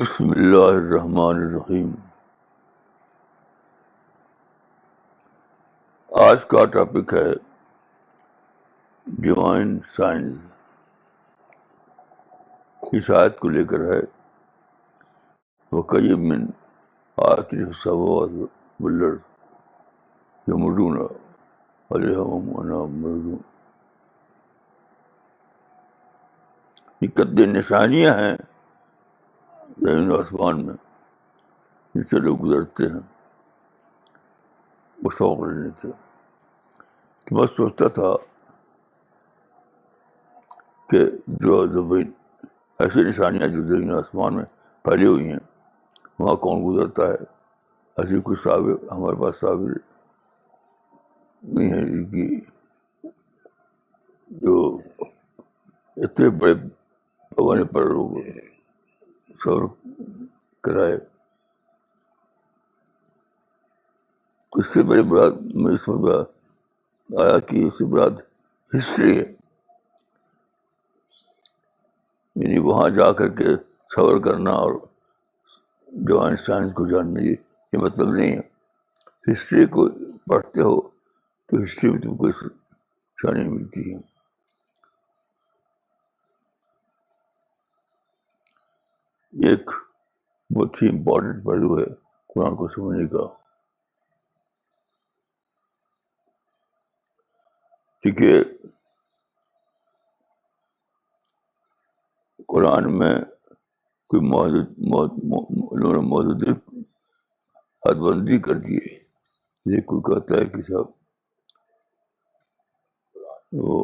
بسم اللہ الرحمن الرحیم۔ آج کا ٹاپک ہے ڈیوائن سائنس۔ اس آیت کو لے کر ہے وَكَيِّن مِّنْ آیَةٍ فِي السَّمَاوَاتِ وَالْأَرْضِ يَمُرُّونَ عَلَيْهَا وَهُمْ عَنْهَا مُعْرِضُونَ۔ یہ کتنی نشانیاں ہیں زمین و آسمان میں جن سے لوگ گزرتے ہیں، وہ شوق لینے تھے۔ تو میں سوچتا تھا کہ جو زمین ایسی نشانیاں جو زمین و آسمان میں پھیلی ہوئی ہیں، وہاں کون گزرتا ہے؟ ایسی کوئی صابر ہمارے پاس صابر نہیں ہے کہ جو اتنے بڑے پیمانے پر لوگ سفر کرائے۔ اس سے بڑی مراد میں سمجھ آیا کہ اس سے مراد ہسٹری ہے، یعنی وہاں جا کر کے سفر کرنا اور ڈیوائن سائنس کو جاننا یہ مطلب نہیں ہے۔ ہسٹری کو پڑھتے ہو تو ہسٹری میں تم کو نشانی ملتی ہے۔ ایک بہت ہی امپورٹنٹ پہلو ہے قرآن کو سمجھنے کا، کیونکہ قرآن میں کوئی انہوں نے محدود حد بندی کر دی ہے۔ یہ کوئی کہتا ہے کہ صاحب وہ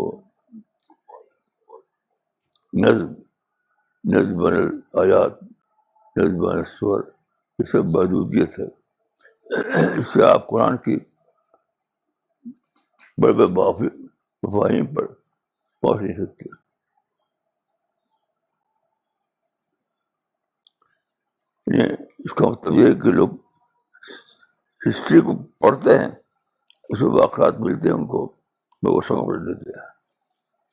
نظم آیات، نظم السور، یہ سب محدودیت ہے۔ اس سے آپ قرآن کی بڑے بڑے مفاہیم پر پہنچ نہیں سکتے۔ اس کا مطلب یہ ہے کہ لوگ ہسٹری کو پڑھتے ہیں، اس میں واقعات ملتے ہیں ان کو، وہ سمجھ لیتے ہیں۔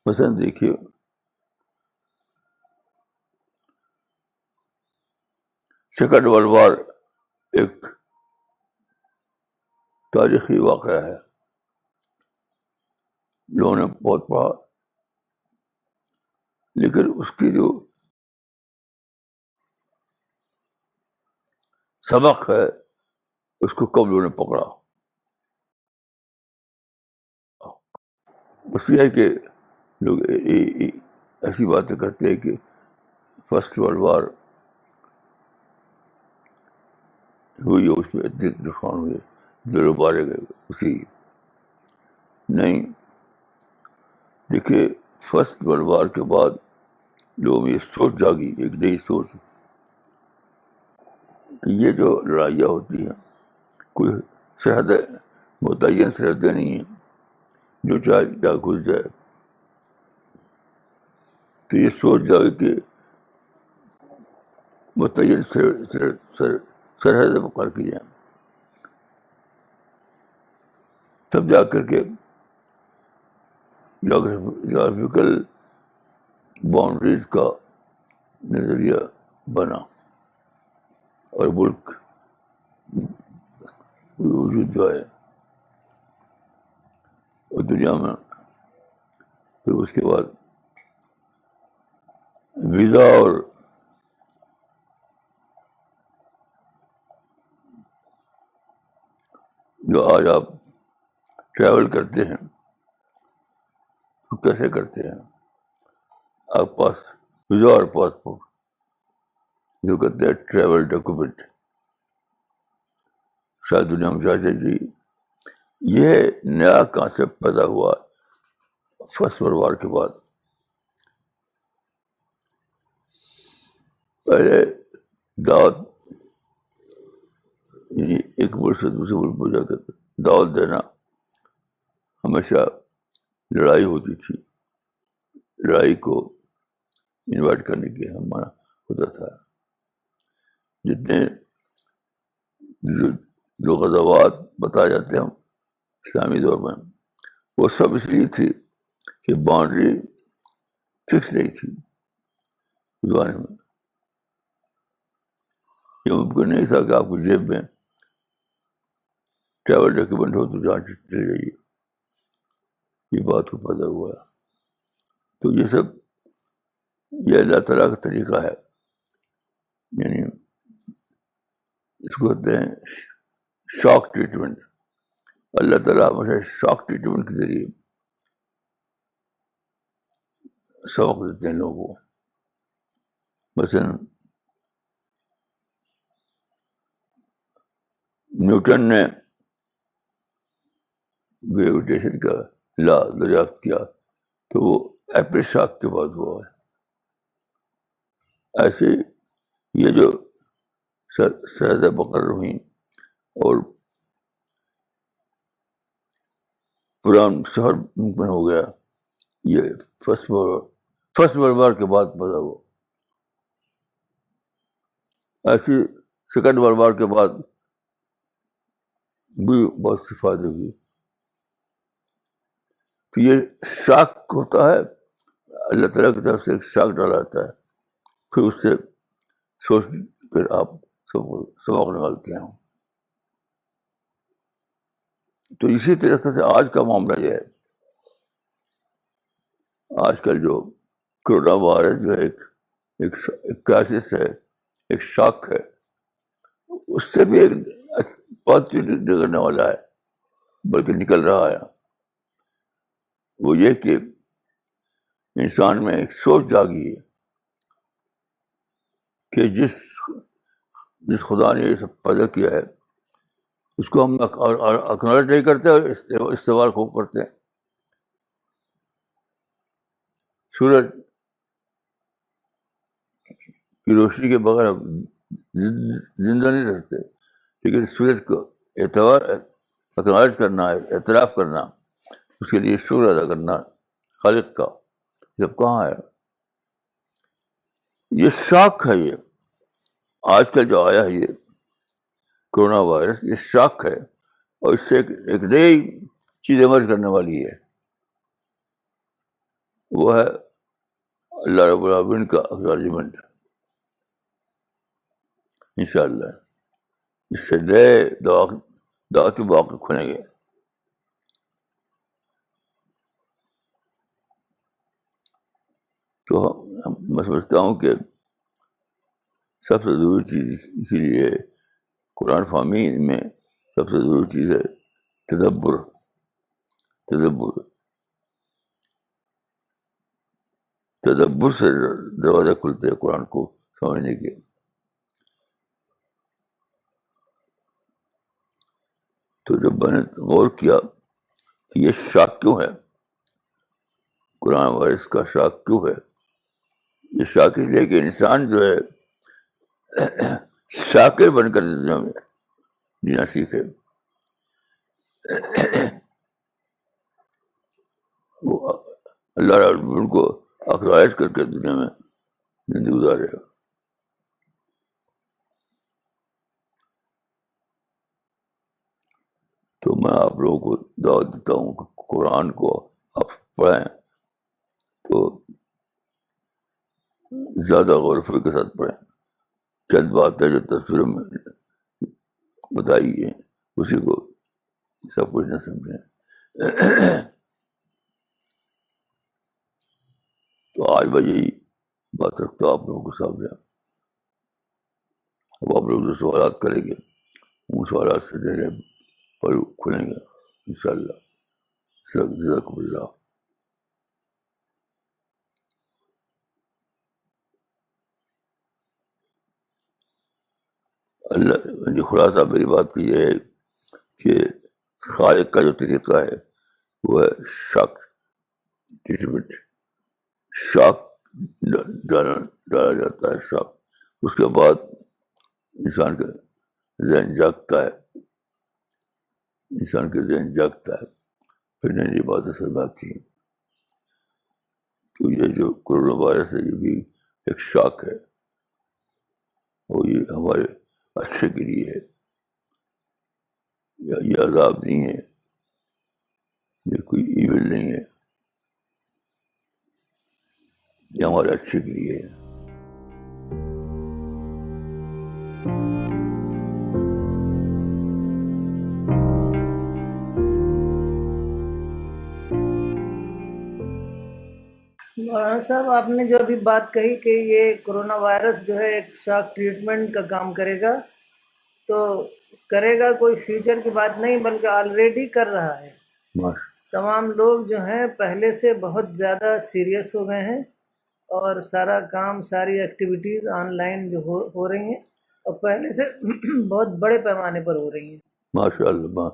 مثلاً دیکھیے سیکنڈ ورلڈ وار ایک تاریخی واقعہ ہے، لوگوں نے بہت پڑھا، لیکن اس کی جو سبق ہے اس کو کب لوگوں نے پکڑا؟ اس لیے ہے کہ لوگ ایسی باتیں کرتے ہیں کہ فرسٹ ورلڈ وار ہوئی، اس میں اتنے نقصان ہوئے، اتنے لوگ مارے گئے۔ اسی نہیں، دیکھیے فرسٹ ورلڈ وار کے بعد لوگوں میں یہ سوچ جاگی، ایک نئی سوچ کہ یہ جو لڑائیاں ہوتی ہیں کوئی سرحدیں، متعین سرحدیں نہیں ہیں، جو چاہے جا گھس جائے۔ تو یہ سوچ جائے کہ متعین سرحدیں مقرر کی جائیں، تب جا کر کے جغرافیکل باؤنڈریز کا نظریہ بنا اور ملک وجود جو ہے اور دنیا میں۔ پھر اس کے بعد ویزا اور جو آج آپ ٹریول کرتے ہیں تو کیسے کرتے ہیں؟ آپ پاس ویزا اور پاسپورٹ جو کہتے ہیں ٹریول ڈاکومنٹ، شاید دنیا میں جاتے جی۔ یہ نیا کانسیپٹ پیدا ہوا فرسٹ ورلڈ وار کے بعد۔ پہلے دعوت، یعنی ایک ملک سے دوسرے ملک میں جا کر دعوت دینا، ہمیشہ لڑائی ہوتی تھی، لڑائی کو انوائٹ کرنے کی ہمارا ہوتا تھا۔ جتنے جو غزوات بتائے جاتے ہیں اسلامی دور میں، وہ سب اس لیے تھی کہ باؤنڈری فکس نہیں تھی زمانے میں۔ یہ ممکن نہیں تھا کہ آپ کی جیب میں ٹریول ڈاکیومنٹ ہو تو جہاں چلے جائیے. یہ بات کو پیدا ہوا ہے. تو یہ سب یہ اللہ تعالیٰ کا طریقہ ہے. یعنی اس کو کہتے ہیں شاک ٹریٹمنٹ. اللہ تعالیٰ ہمیشہ شاک ٹریٹمنٹ کے ذریعے سبق دیتے ہیں لوگوں کو. مثلاً نیوٹن نے گریویٹیشن کا لا دریافت کیا تو وہ ایپل شاک کے بعد ہوا ہے. ایسے یہ جو سرحدیں مقرر ہوئیں اور پوران شہر ممکن ہو گیا، یہ فرسٹ ورلڈ وار کے بعد پیدا ہوا. ایسی سیکنڈ ورلڈ وار کے بعد بھی بہت سی فائدے ہوئی. تو یہ شاک ہوتا ہے، اللہ تعالیٰ کی طرف سے ایک شاک ڈالا جاتا ہے، پھر اس سے سوچ کر آپ سبق نکالتے ہیں. تو اسی طریقے سے آج کا معاملہ یہ ہے. آج کل جو کرونا وائرس جو ہے ایک کرائسس ہے، ایک شاک ہے. اس سے بھی ایک بہت نکلنے والا ہے، بلکہ نکل رہا ہے. وہ یہ کہ انسان میں ایک سوچ جاگی ہے کہ جس خدا نے یہ سب پیدا کیا ہے اس کو ہم اکنالج نہیں کرتے اور استعمال خوب کرتے ہیں. سورج کی روشنی کے بغیر ہم زندہ نہیں رہتے، لیکن سورج کو اکنالج کرنا، اعتراف کرنا، اس کے لیے شکر ادا کرنا خالق کا، جب کہاں ہے. یہ شاک ہے. یہ آج کل جو آیا ہے یہ کرونا وائرس، یہ شاک ہے، اور اس سے ایک نئی چیز ایمرج کرنے والی ہے. وہ ہے اللہ رب العالمین کا اکنالجمنٹ. انشاءاللہ اس سے نئے دعوتی مواقع کھلیں گے. تو میں سمجھتا ہوں کہ سب سے ضروری چیز اسی لیے قرآن فہمی میں سب سے ضروری چیز ہے تدبر. تدبر سے دروازے کھلتے ہیں قرآن کو سمجھنے کے. تو جب میں نے غور کیا کہ یہ شاک کیوں ہے، قرآن وائرس کا شاک کیوں ہے، یہ شاک اس لیے کہ انسان جو ہے شاکر بن کر دنیا میں جینا سیکھے. وہ اللہ رب العالمین کو اخراج کر کے دنیا میں زندگی گزارے گا. تو میں آپ لوگوں کو دعوت دیتا ہوں کہ قرآن کو آپ پڑھیں تو زیادہ غور و فکر کے ساتھ پڑھیں. چند باتیں جو تفسیر میں بتائی ہیں اسی کو سب کچھ نہ سمجھیں. تو آج میں یہی بات رکھتا ہوں آپ لوگوں کے سامنے. اب آپ لوگ جو سوالات کریں گے ان سوالات سے میرے پر کھلیں گے انشاءاللہ. جزاکم اللہ. اللہ جو خلاصہ میری بات کی یہ ہے کہ خالق کا جو طریقہ ہے وہ ہے شاک ٹریٹمنٹ. شاک ڈالا جاتا ہے شاک. اس کے بعد انسان کا ذہن جاگتا ہے، انسان کا ذہن جاگتا ہے، پھر نئی نئی باتیں سمجھ آتی ہیں. تو یہ جو کرونا وائرس ہے یہ بھی ایک شاک ہے، اور یہ ہمارے اچھے کے لیے ہے. یہ عذاب نہیں ہے، یہ کوئی ایون نہیں ہے، یہ ہمارے اچھے کے لیے ہے. مولانا صاحب آپ نے جو ابھی بات کہی کہ یہ کرونا وائرس جو ہے ایک شاک ٹریٹمنٹ کا کام کرے گا، تو کرے گا کوئی فیوچر کی بات نہیں بلکہ آلریڈی کر رہا ہے. ماش- تمام لوگ جو ہیں پہلے سے بہت زیادہ سیریس ہو گئے ہیں اور سارا کام ساری ایکٹیویٹیز آن لائن جو ہو رہی ہیں اور پہلے سے بہت بڑے پیمانے پر ہو رہی ہیں. ماشاء اللہ،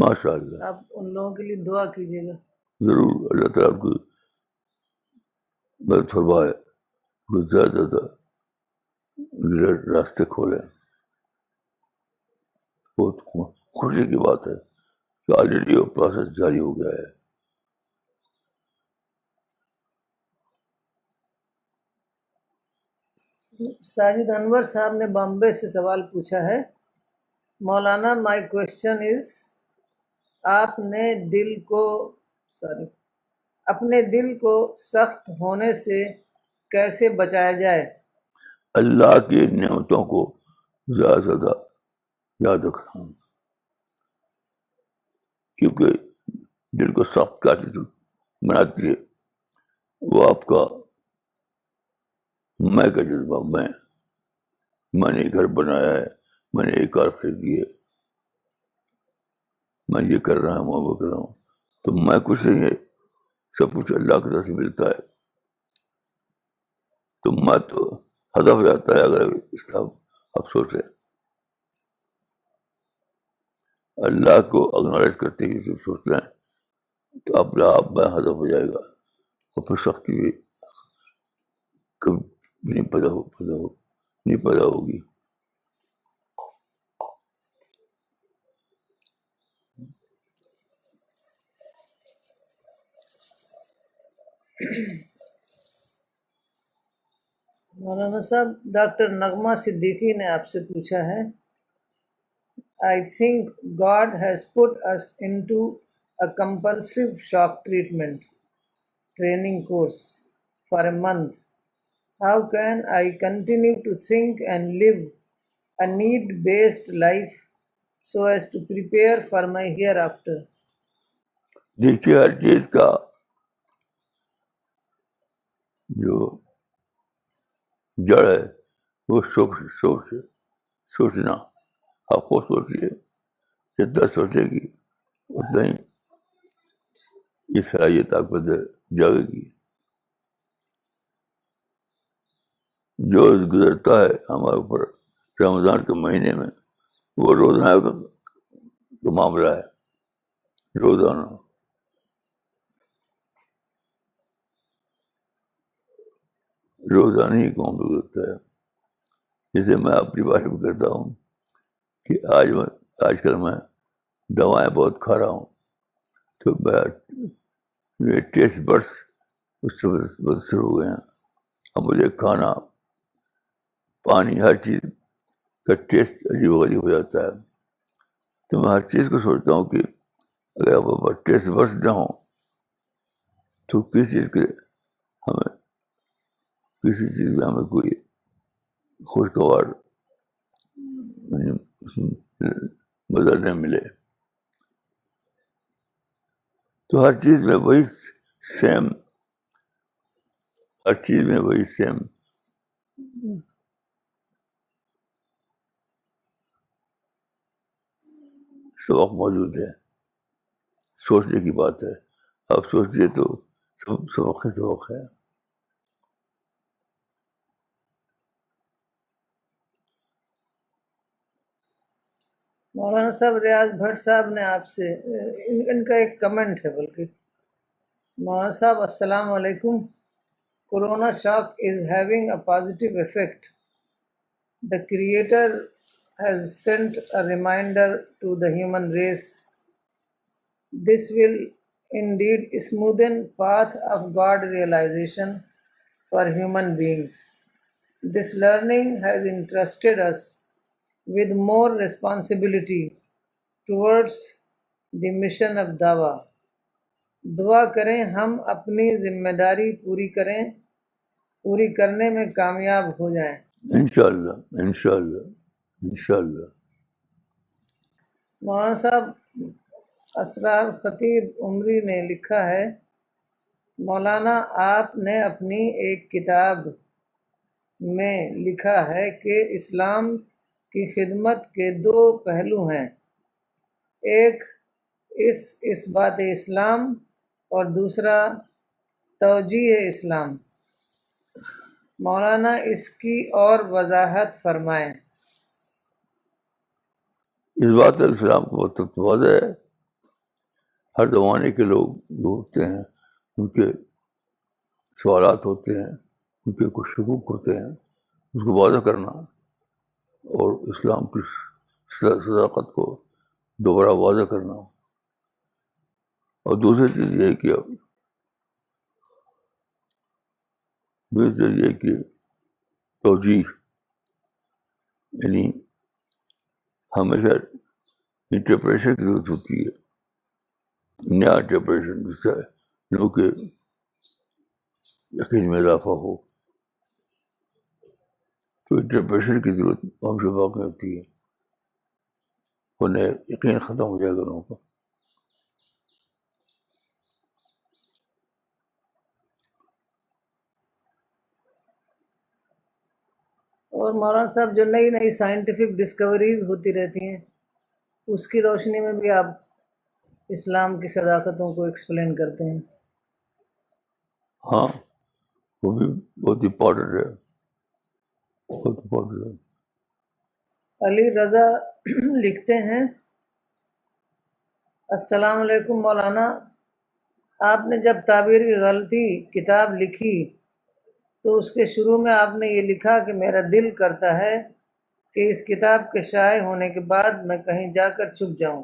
ماشاء اللہ. آپ ان لوگوں کے لیے دعا کیجیے گا. ضرور اللہ تعالیٰ آپ کو مدد فرمائے، کچھ زیادہ راستے کھولے. بہت خوشی کی بات ہے کہ آلریڈی وہ پروسیس جاری ہو گیا ہے. ساجد انور صاحب نے بامبے سے سوال پوچھا ہے. مولانا مائی کوشچن از، اپنے دل کو سخت ہونے سے کیسے بچایا جائے؟ اللہ کی نعمتوں کو زیادہ سے زیادہ یاد رکھنا ہوں، کیونکہ دل کو سخت کا چیز بناتی ہے وہ آپ کا میں کا جذبہ. میں نے گھر بنایا ہے، میں نے ایک کار خریدی ہے، میں یہ کر رہا ہوں وہ کر رہا ہوں. تو میں کچھ نہیں ہے، سب کچھ اللہ کی طرف سے ملتا ہے. تو میں تو ہدف ہو جاتا ہے اگر اس کا افسوس ہے. اللہ کو اگنالج کرتے ہوئے جب سوچنا ہے تو اپنا آپ میں ہدف ہو جائے گا اور پھر سختی بھی کبھی نہیں پیدا ہوگی. مولانا صاحب ڈاکٹر نغمہ صدیقی نے آپ سے پوچھا ہے. I think God has put us into a compulsive shock treatment training course for a month. How can I continue to think and live a need-based life so as to prepare for my hereafter? دیکھیے ہر چیز کا جو جڑ ہے وہ سوچنا. آپ خود سوچیے، جتنا سوچے گی اتنا ہی یہ صلاحیت آپ کو جاگے گی. جو گزرتا ہے ہمارے اوپر رمضان کے مہینے میں وہ روزانہ کا معاملہ ہے. روزانہ ہی کام گزرتا ہے. جیسے میں اپنی بارے میں کہتا ہوں کہ آج کل میں دوائیں بہت کھا رہا ہوں، تو میرے ٹیسٹ برڈس اس سے متاثر ہو گئے ہیں. اب مجھے کھانا پانی ہر چیز کا ٹیسٹ عجیب و غریب ہو جاتا ہے. تو میں ہر چیز کو سوچتا ہوں کہ اگر آپ ٹیسٹ برڈس نہ ہوں تو کسی چیز میں ہمیں کوئی خوشگوار مزہ نہ ملے. تو ہر چیز میں وہی سیم سبق موجود ہے. سوچنے کی بات ہے، آپ سوچیے تو سبق ہے. مولانا صاحب ریاض بھٹ صاحب نے آپ سے ان کا ایک کمنٹ ہے بلکہ. مولانا صاحب السلام علیکم. Corona shock is having a positive effect. The Creator has sent a reminder to the human race. This will indeed smoothen path of God realization for human beings. This learning has entrusted us with more responsibility towards the mission of Dawah. دعا کریں ہم اپنی ذمہ داری پوری کرنے میں کامیاب ہو جائیں. انشاءاللہ. مولانا صاحب اسرار خطیب عمری نے لکھا ہے مولانا آپ نے اپنی ایک کتاب میں لکھا ہے کہ اسلام کی خدمت کے دو پہلو ہیں، ایک اس بات اسلام اور دوسرا توجیہ اسلام۔ مولانا اس کی اور وضاحت فرمائیں۔ اس بات اسلام کو مطلب تو واضح ہے، ہر زمانے کے لوگ جو ہوتے ہیں ان کے سوالات ہوتے ہیں، ان کے کچھ شکوک ہوتے ہیں، اس کو واضح کرنا اور اسلام کی صداقت کو دوبارہ واضح کرنا۔ اور دوسری چیز یہ کہ توجیہ، یعنی ہمیشہ انٹرپریشن کی ضرورت ہوتی ہے، نیا انٹرپریشن جس سے لوگوں کے یقین میں اضافہ ہو، تو انٹرپریشن کی ضرورت ہمیشہ باقی ہوتی ہے، ورنہ یقین ختم ہو جائے گا لوگوں کا۔ اور مولانا صاحب جو نئی نئی سائنٹیفک ڈسکوریز ہوتی رہتی ہیں اس کی روشنی میں بھی آپ اسلام کی صداقتوں کو ایکسپلین کرتے ہیں۔ ہاں، وہ بھی بہت امپورٹنٹ ہے، بہت امپورٹنٹ ہے۔ علی رضا لکھتے ہیں، السلام علیکم مولانا، آپ نے جب تعبیری غلطی کتاب لکھی تو اس کے شروع میں آپ نے یہ لکھا کہ میرا دل کرتا ہے کہ اس کتاب کے شائع ہونے کے بعد میں کہیں جا کر چھپ جاؤں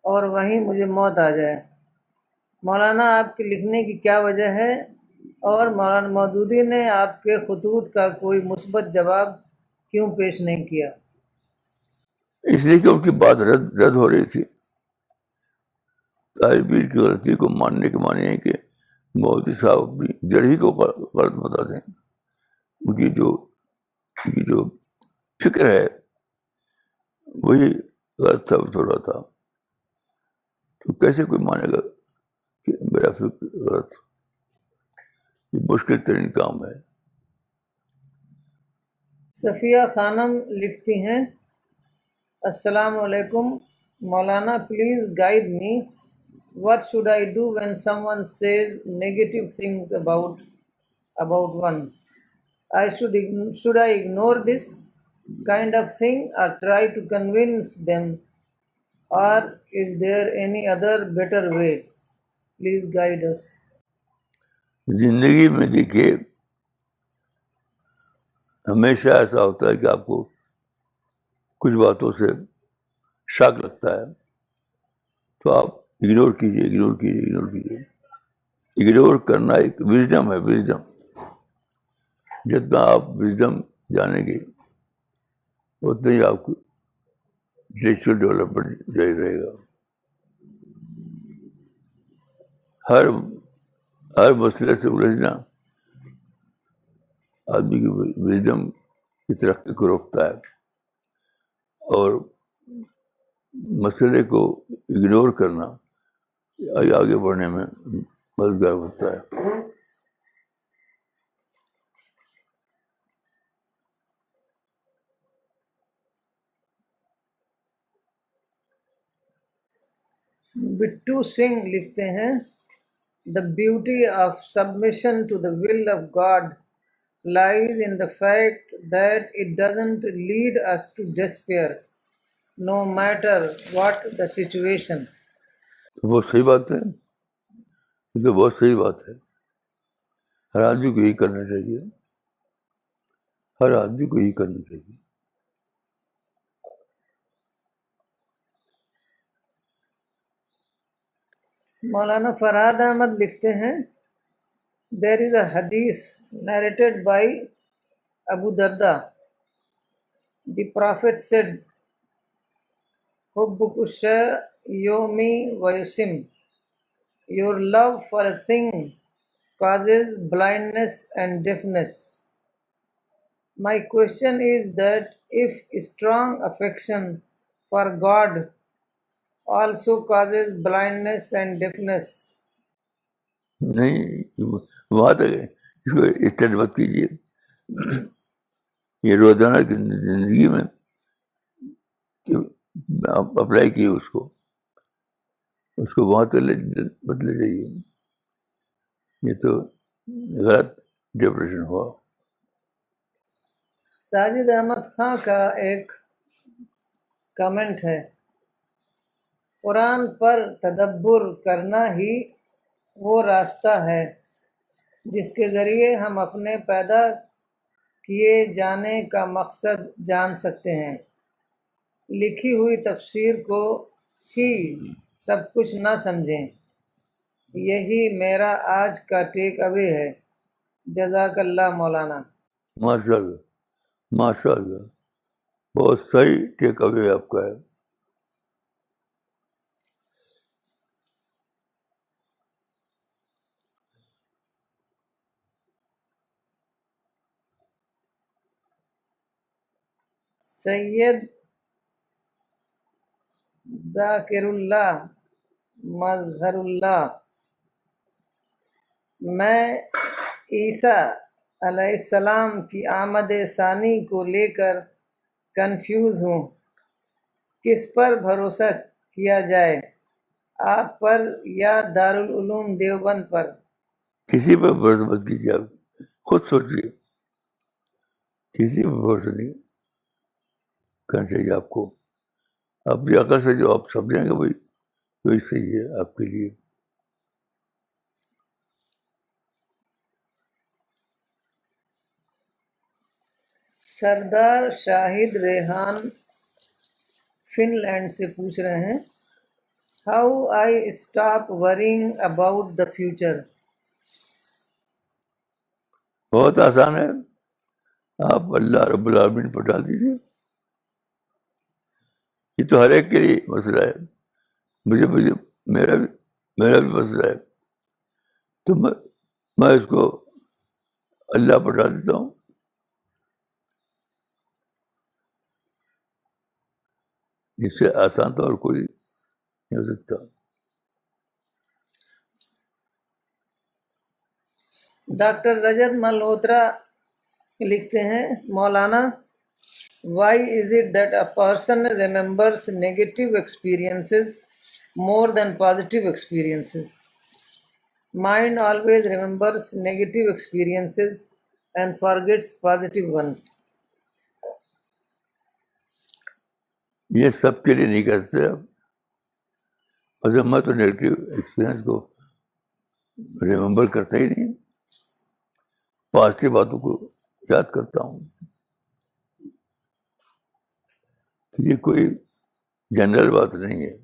اور وہیں مجھے موت آ جائے۔ مولانا آپ کے لکھنے کی کیا وجہ ہے، اور مولانا مودودی نے آپ کے خطوط کا کوئی مثبت جواب کیوں پیش نہیں کیا؟ اس لیے کہ ان کی بات رد ہو رہی تھی۔ تعبیر کی غلطی کو ماننے کے معنی ہے کہ مودی صاحب اپنی جڑ ہی کو غلط بتا دیں، ان کی جو فکر ہے وہی غلط ثابت ہو رہا تھا، تو کیسے کوئی مانے گا کہ میرا فکر غلط؟ یہ مشکل ترین کام ہے۔ صفیہ خانم لکھتی ہیں، السلام علیکم مولانا، please guide me, what should I do when someone says negative things about one? Should I ignore this kind of thing or try to convince them, or is there any other better way? Please guide us. زندگی میں دیکھیے ہمیشہ ایسا ہوتا ہے کہ آپ کو کچھ باتوں سے شک لگتا ہے، تو آپ اگنور کیجیے۔ اگنور کرنا ایک وزڈم ہے، وزڈم۔ جتنا آپ وزڈم جانیں گے اتنا ہی آپ کو انٹلیکچوئل ڈیولپمنٹ جاری رہے گا۔ ہر مسئلے سے الجھنا آدمی کی وزڈم کی ترقی کو روکتا ہے اور مسئلے کو اگنور کرنا آگے بڑھنے میں مددگار ہوتا ہے۔ بٹو سنگھ لکھتے ہیں، The beauty of submission to the will of God lies in the fact that it doesn't lead us to despair, no matter what the situation. تو بہت صحیح بات ہے، یہ تو بہت صحیح بات ہے۔ ہر آدمی کو یہی کرنا چاہیے، ہر آدمی کو یہی کرنا چاہیے۔ مولانا فرحاد احمد لکھتے ہیں، There is a hadith narrated by Abu Darda. The Prophet said, Hubbuku yomi wa yusim. Your love for a thing causes blindness and deafness. My question is that if strong affection for God also causes blindness and deafness, نہیں وہاں تک ہے، اس کو stood مت کیجیے. یہ روزانہ کی زندگی میں آپ اپلائی کیے اس کو وہاں تک مت لے جائیے. یہ تو غلط ڈپریشن ہوا. ساجد احمد خان کا ایک کمنٹ ہے، قرآن پر تدبر کرنا ہی وہ راستہ ہے جس کے ذریعے ہم اپنے پیدا کیے جانے کا مقصد جان سکتے ہیں. لکھی ہوئی تفسیر کو ہی سب کچھ نہ سمجھیں. یہی میرا آج کا ٹیک اوے ہے. جزاک اللہ مولانا. ماشاء اللہ ماشاء اللہ، بہت صحیح ٹیک اوے آپ کا ہے. سید ذاکر اللہ مظہر اللہ، میں عیسیٰ علیہ السلام کی آمد ثانی کو لے کر کنفیوز ہوں. کس پر بھروسہ کیا جائے، آپ پر یا دارالعلوم دیوبند پر؟ کسی پہ بھروسہ مت کیجیے، آپ خود سوچیے. کسی پہ بھروسہ نہیں کرنا چاہیے آپ کو. اپنی عقل سے جو آپ سمجھیں گے وہی صحیح ہے آپ کے لیے. سردار شاہد ریحان فن لینڈ سے پوچھ رہے ہیں، how I stop worrying about the future? بہت آسان ہے، آپ اللہ رب العالمین پر ڈال دیجیے. یہ تو ہر ایک کے لیے مسئلہ ہے. مجھے میرا بھی مسئلہ ہے، تو میں اس کو اللہ پر ڈال دیتا ہوں. اس سے آسان تو اور کوئی نہیں ہو سکتا. ڈاکٹر رجت ملہوترا لکھتے ہیں، مولانا why is it that a person remembers negative experiences more than positive experiences? Mind always remembers negative experiences and forgets positive ones. یہ سب کے لیے نہیں کہہ سکتے آپ. اصل میں تو نیگیٹو ایکسپیرئنس کو ریممبر کرتا ہی نہیں، پازیٹیو باتوں کو یاد کرتا ہوں. تو یہ کوئی جنرل بات نہیں ہے.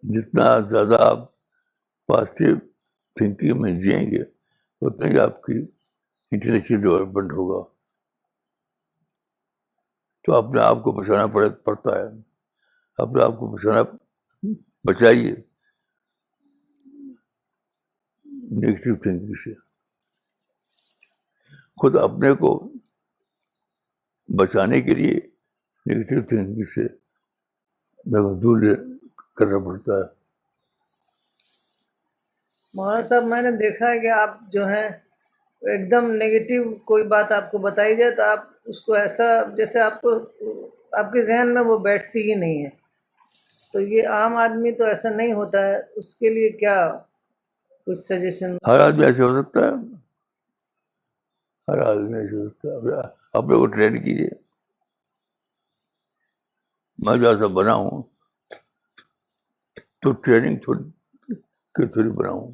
جتنا زیادہ آپ پازیٹیو تھنکنگ میں جئیں گے اتنا ہی آپ کی انٹلیکچوئل ڈیولپمنٹ ہوگا. تو اپنے آپ کو بچانا پڑتا ہے. اپنے آپ کو بچائیے نیگیٹو تھنکنگ سے. خود اپنے کو بچانے کے لیے نیگیٹو تھنکنگ سے دور کرنا پڑتا ہے. مولانا صاحب، میں نے دیکھا ہے کہ آپ جو ہیں ایک دم نیگیٹو کوئی بات آپ کو بتائی جائے تو آپ اس کو ایسا جیسے آپ کے ذہن میں وہ بیٹھتی ہی نہیں ہے. تو یہ عام آدمی تو ایسا نہیں ہوتا ہے، اس کے لیے کیا کچھ سجیشن؟ ہر آدمی ایسے ہو سکتا ہے، ہر آدمی ایسے ہو سکتا ہے. اپنے کو ٹرین کیجیے. میں جو ایسا بنا ہوں تو ٹریننگ تھوڑی بنا ہوں.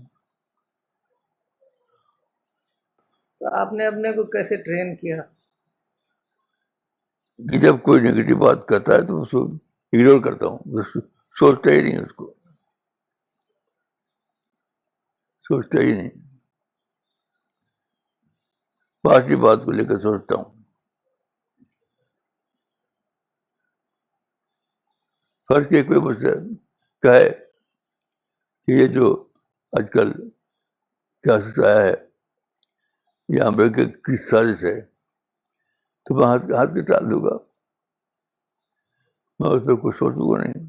تو آپ نے اپنے کو کیسے ٹرین کیا؟ کہ جب کوئی نیگیٹو بات کرتا ہے تو اس کو اگنور کرتا ہوں، سوچتا ہی نہیں، اس کو سوچتا ہی نہیں. پازیٹیو بات کو لے کر سوچتا ہوں. فرض کے کوئی مجھ سے کہے کہ یہ جو آج کل سیاست آیا ہے یہ امریکہ کی سازش ہے، تو میں ہاتھ کے ٹال دوں گا. میں اس پہ کچھ سوچوں گا نہیں.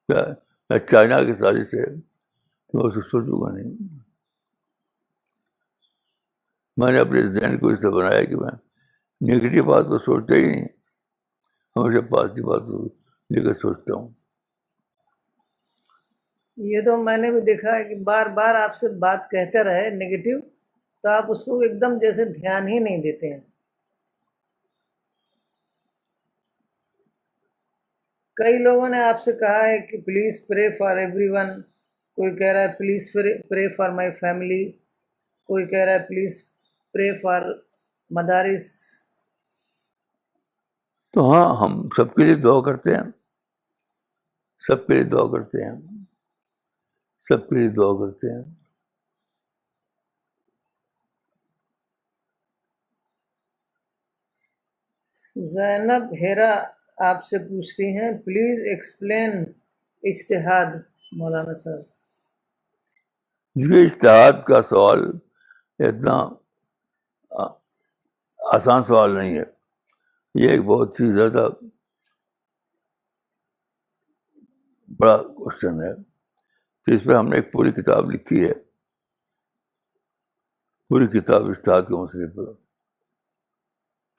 کیا چائنا کی سازش ہے تو میں اس کو سوچوں گا نہیں. میں نے اپنے ذہن کو اس سے بنایا کہ میں نگیٹو بات کو سوچتا ہی نہیں, ہمیشہ پازیٹو بات کو لے کر سوچتا ہوں. یہ تو میں نے بھی دیکھا ہے کہ بار بار آپ سے بات کہتے رہے نگیٹو تو آپ اس کو ایک دم جیسے دھیان ہی نہیں دیتے ہیں. کئی لوگوں نے آپ سے کہا ہے کہ please pray for every one, کوئی کہہ رہا ہے please pray for my family, کوئی کہہ رہا ہے پلیز پرے فار مدارس. تو ہاں, ہم سب کے لیے دعا کرتے ہیں, سب کے لیے دعا کرتے ہیں, سب کے لیے دعا کرتے ہیں. زینب ہیرا آپ سے پوچھتی ہیں پلیز ایکسپلین اجتہاد مولانا صاحب. یہ اجتہاد کا سوال اتنا آسان سوال نہیں ہے, یہ ایک بہت ہی زیادہ بڑا کوشچن ہے. تو اس پہ ہم نے ایک پوری کتاب لکھی ہے, پوری کتاب اجتہاد کے مسئلے پر.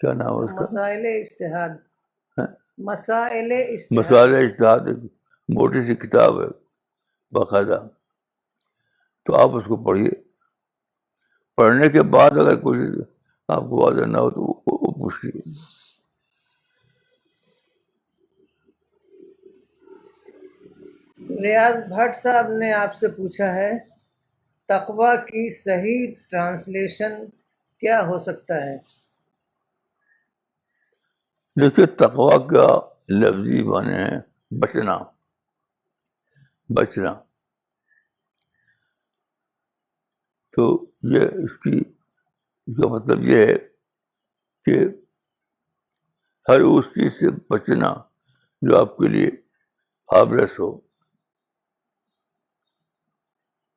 کیا نام ہے اس کا؟ مسائل اجتہاد. ہاں؟ مسائل اجتہاد. مسائل اجتہاد ایک موٹی سی کتاب ہے باقاعدہ. تو آپ اس کو پڑھیے, پڑھنے کے بعد اگر کوئی آپ کو واضح نہ ہو تو وہ پوچھ لیجیے. ریاض بھٹ صاحب نے آپ سے پوچھا ہے تقوی کی صحیح ٹرانسلیشن کیا ہو سکتا ہے؟ دیکھیے, تقویٰ کا لفظی معنی ہے بچنا, بچنا. تو یہ اس کا مطلب یہ ہے کہ ہر اس چیز سے بچنا جو آپ کے لیے ہارملیس ہو.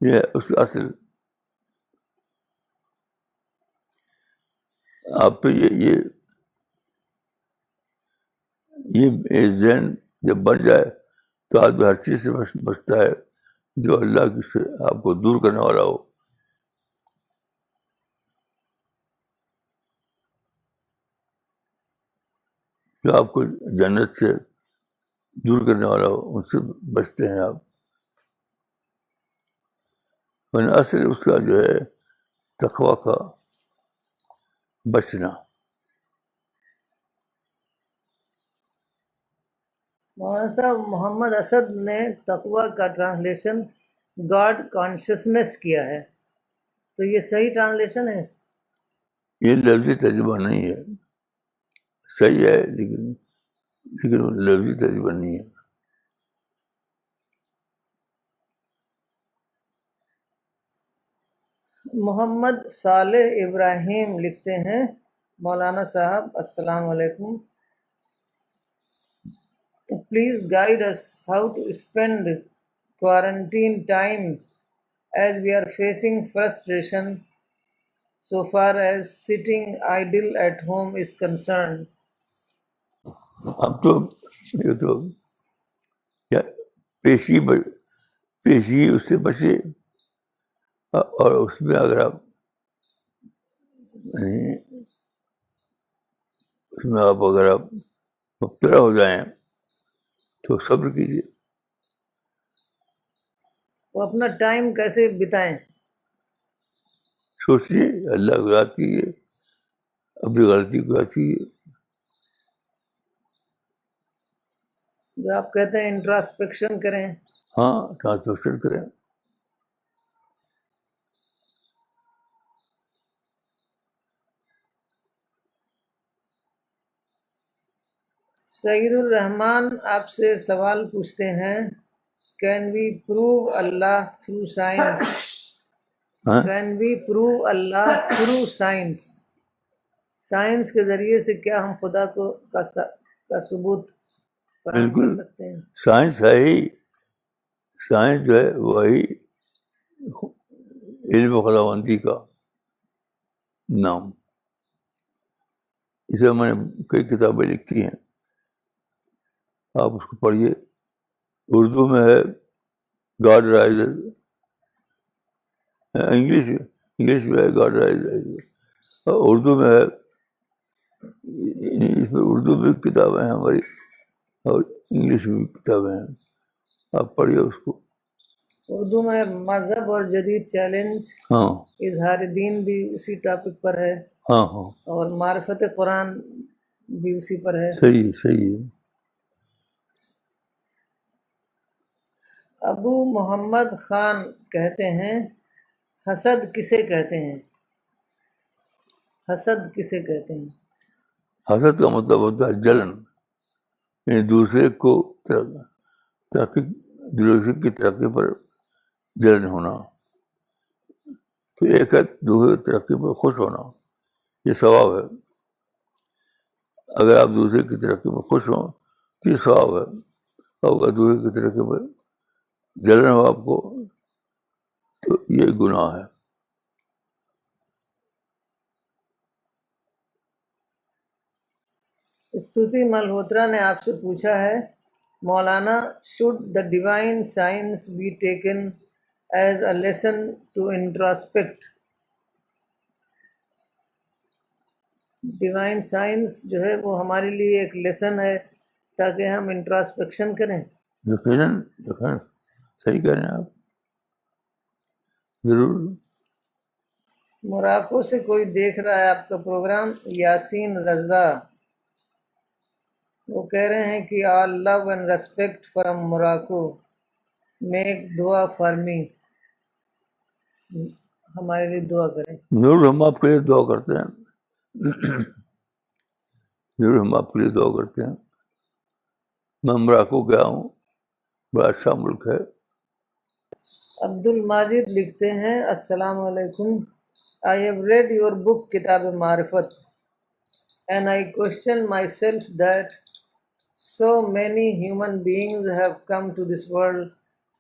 یہ اس کا اصل آپ پہ یہ ذہن جب بن جائے تو آدمی ہر چیز سے بچتا ہے جو اللہ کی سے آپ کو دور کرنے والا ہو, جو آپ کو جنت سے دور کرنے والا ہو, ان سے بچتے ہیں آپ. اصل اس کا جو ہے تقویٰ کا بچنا. مولانا صاحب محمد اسد نے تقوی کا ٹرانسلیشن گاڈ کانشسنس کیا ہے, تو یہ صحیح ٹرانسلیشن ہے؟ یہ لفظی ترجمہ نہیں ہے, صحیح ہے لیکن وہ لفظی ترجمہ نہیں ہے. محمد صالح ابراہیم لکھتے ہیں مولانا صاحب السلام علیکم, please guide us how to spend quarantine time as we are facing frustration so far as sitting idle at home is concerned. اب تو یہ تو پیشی اس سے بچے, اور اس میں اگر آپ اگر آپ مبتلا ہو جائیں تو صبر کیجیے. وہ اپنا ٹائم کیسے بتائیں؟ سوچیے, اللہ کو یاد کیجیے, اپنی غلطی کو یاد کیجیے. جو آپ کہتے ہیں انٹراسپیکشن کریں. ہاں, ٹرانسلیشن کریں. سعید الرحمان آپ سے سوال پوچھتے ہیں can we prove Allah through science? Can we prove Allah through science? Science کے ذریعے سے کیا ہم خدا کا ثبوت فراہم کر سکتے ہیں؟ سائنس ہے ہی, سائنس جو ہے وہی علم خداوندی کا نام. اسے میں نے کئی کتابیں لکھی ہیں, آپ اس کو پڑھیے, اردو میں ہے گاڈ رائزز، انگلش میں ہے گاڈ رائزز، اور اردو میں ہے، اس میں اردو میں کتابیں ہیں ہماری اور انگلش میں بھی کتابیں ہیں، آپ پڑھیے اس کو. اردو میں مذہب اور جدید چیلنج، ہاں اظہار دین بھی اسی ٹاپک پر ہے، ہاں ہاں اور معرفت قرآن بھی اسی پر ہے. صحیح صحیح ہے. ابو محمد خان کہتے ہیں حسد کسے کہتے ہیں؟ حسد کسے کہتے ہیں؟ حسد کا مطلب ہوتا ہے جلن، یعنی دوسرے کو ترقی، دوسرے کی ترقی پر جلن ہونا. تو ایک ہے دوسرے کی ترقی پر خوش ہونا، یہ ثواب ہے. اگر آپ دوسرے کی ترقی پر خوش ہوں تو یہ ثواب ہے، اور اگر دوسرے کی ترقی پر جلن ہو آپ کو تو یہ گناہ ہے. استوتی ملہوترا نے آپ سے پوچھا ہے مولانا should the divine science be taken as a lesson to introspect؟ Divine science جو ہے وہ ہمارے لیے ایک لیسن ہے تاکہ ہم انٹراسپیکشن کریں. یقیناً صحیح کہہ رہے ہیں آپ، ضرور. موراکو سے کوئی دیکھ رہا ہے آپ کا پروگرام، یاسین رضا، وہ کہہ رہے ہیں کہ all love and respect from Morocco, make دعا فار می، ہمارے لیے دعا کریں. ضرور ہم آپ کے لیے دعا کرتے ہیں، ضرور ہم آپ کے لیے دعا کرتے ہیں. میں موراکو گیا ہوں، بڑا اچھا ملک ہے. عبد الماجد لکھتے ہیں السلام علیکم، I have read your book کتاب معرفت and I question myself that so many human beings have come to this world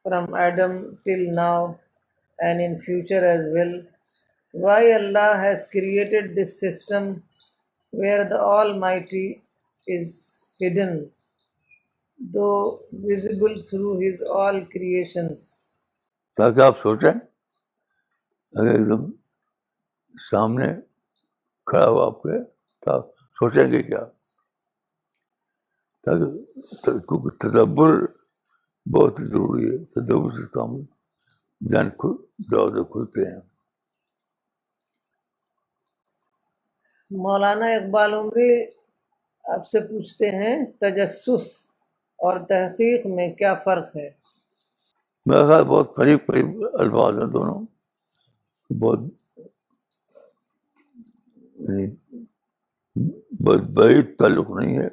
from Adam till now and in future as well. Why Allah has created this system where the Almighty is hidden, though visible through His all creations. تاکہ آپ سوچیں، اگر ایک دم سامنے کھڑا ہوا آپ کے تو آپ سوچیں گے کیا؟ کیونکہ تدبر بہت ضروری ہے، تدبر سے کام جان دروازے کھلتے ہیں. مولانا اقبال عمری آپ سے پوچھتے ہیں تجسس اور تحقیق میں کیا فرق ہے؟ میرا خیال بہت قریب الفاظ ہیں دونوں، بہت بہت بعید تعلق نہیں ہے،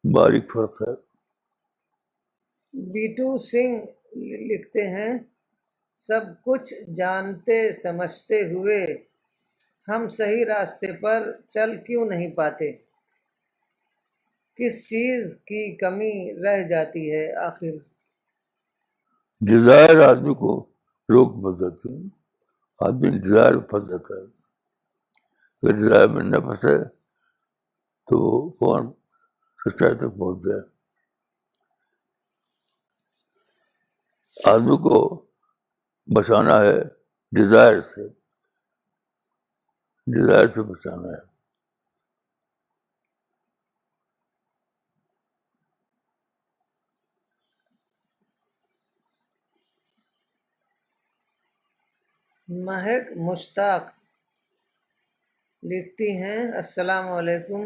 باریک فرق ہے. بیٹو سنگھ لکھتے ہیں سب کچھ جانتے سمجھتے ہوئے ہم صحیح راستے پر چل کیوں نہیں پاتے؟ کس چیز کی کمی رہ جاتی ہے آخر؟ ڈیزائر آدمی کو روک بدلتے ہیں، آدمی ڈیزائر پھنس جاتا ہے. اگر ڈیزائر میں نہ پھنسے تو وہ فوراً سچائی تک پہنچ جائے. آدمی کو بچانا ہے ڈیزائر سے، ڈیزائر سے بچانا ہے. مہک مشتاق لکھتی ہیں السلام علیکم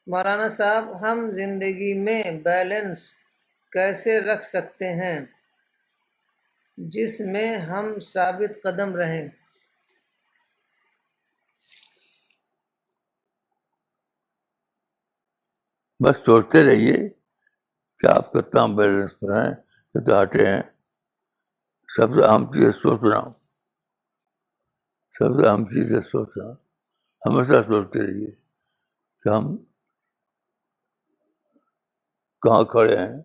مولانا صاحب، ہم زندگی میں بیلنس کیسے رکھ سکتے ہیں جس میں ہم ثابت قدم رہیں؟ بس سوچتے رہیے کہ آپ کتنا بیلنس پر ہیں، کتنا ہٹے ہیں. سب سے اہم چیز سوچنا، سب سے اہم چیز ہے سوچنا. ہمیشہ سوچتے رہیے کہ ہم کہاں کھڑے ہیں.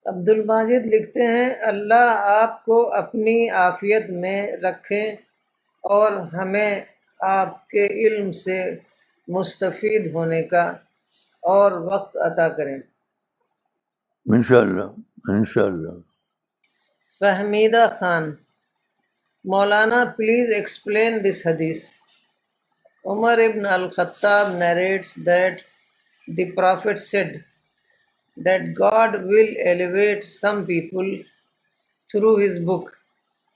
عبد الماجد لکھتے ہیں اللہ آپ کو اپنی عافیت میں رکھے اور ہمیں آپ کے علم سے مستفید ہونے کا اور وقت عطا کریں. انشاءاللہ انشاءاللہ. فہمیدہ خان: مولانا please explain this hadith. Umar ibn al-Khattab narrates that the Prophet said that God will elevate some people through his book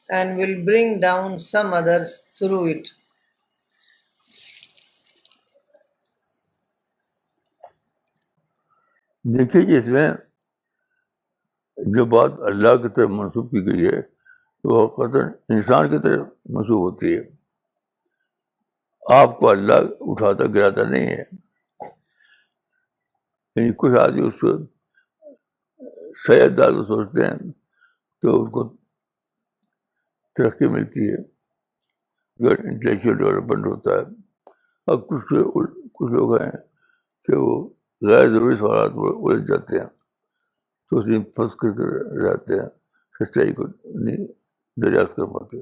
and will bring down some others through it. دیکھیے جی، اس میں جو بات اللہ کی طرف منسوب کی گئی ہے وہ قطعاً انسان کی طرف منسوب ہوتی ہے. آپ کو اللہ اٹھاتا گراتا نہیں ہے. یعنی کچھ آدمی اس کو سید داد سوچتے ہیں تو ان کو ترقی ملتی ہے، انٹلیکچوئل ڈیولپمنٹ ہوتا ہے. اور کچھ لوگ ہیں کہ وہ غیر ضروری سوالات میں الجھ جاتے ہیں تو اس میں پھنس کر کے رہتے ہیں، سچائی کو نہیں دریافت کر پاتے.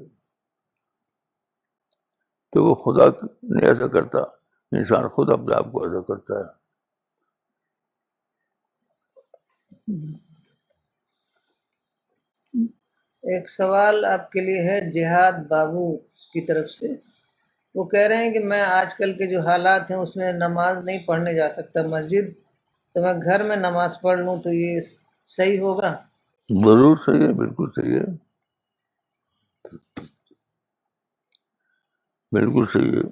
تو وہ خدا نہیں ایسا کرتا، انسان خود اپنے آپ کو ایسا کرتا ہے. ایک سوال آپ کے لیے ہے جہاد بابو کی طرف سے. وہ کہہ رہے ہیں کہ میں آج کل کے جو حالات ہیں اس میں نماز نہیں پڑھنے جا سکتا مسجد، تو میں گھر میں نماز پڑھ لوں تو یہ صحیح ہوگا؟ ضرور صحیح ہے، بالکل صحیح ہے، بالکل صحیح ہے.